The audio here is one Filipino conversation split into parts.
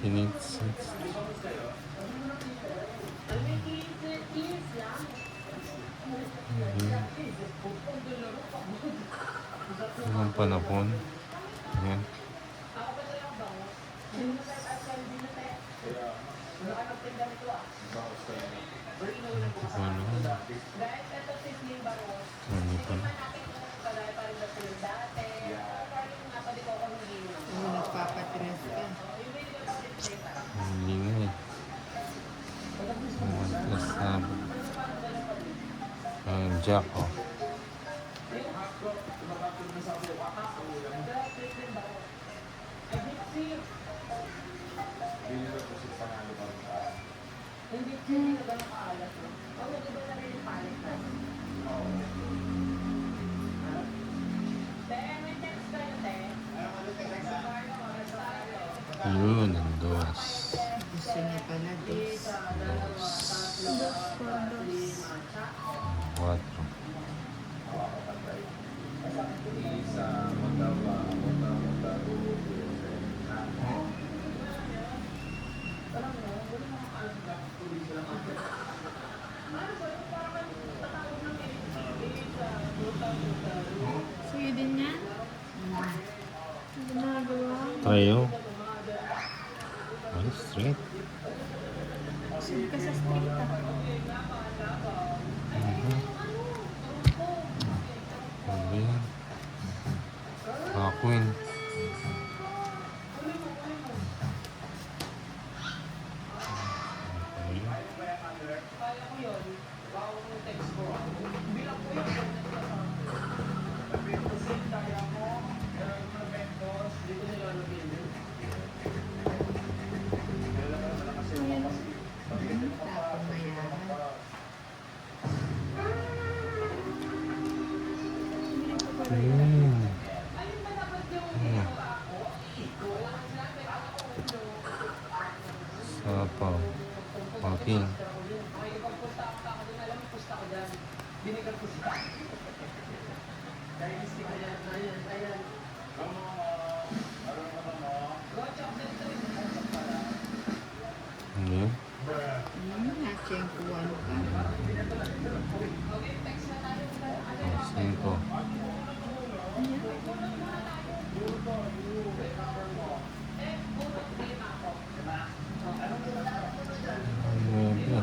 1960. Anong panahon? Ayan. Hindi pa na. Nagpapatres ka. Hindi nga eh. OnePlus na. Jack, oh. Yun, ang dos. Gusto niya pala dos. Quatro. Sa'yo din yan? Ginagawa? Tayo. Ay, straight. Saan ka sa street ah? Ano ba yan? Queen. Tapos mayaman. Sapaw. Walking. Ano yun? Natsyengkuhan ka. Cinco. Nueve.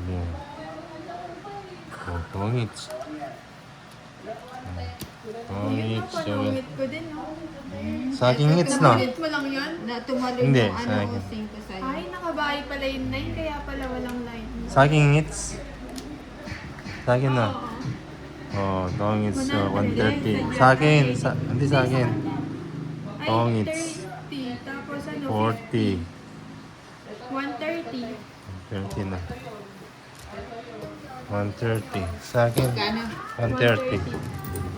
Ayan. Oh, pangits. Pangits. Panungit ko din, no? Sa aking hits na. Ulit mo lang yun? Natumalon Hindi, yung sa akin. using ko sa'yo. Ay, nakabahay pala yung 9, kaya pala walang line. Sa aking hits. Sa akin na. Oh, pangits. 130. Sa akin. Hindi sa akin. Ay, Pangits. 30. Tapos ano? 40. 130. 30 na. 130. Sa akin. Kano? 130.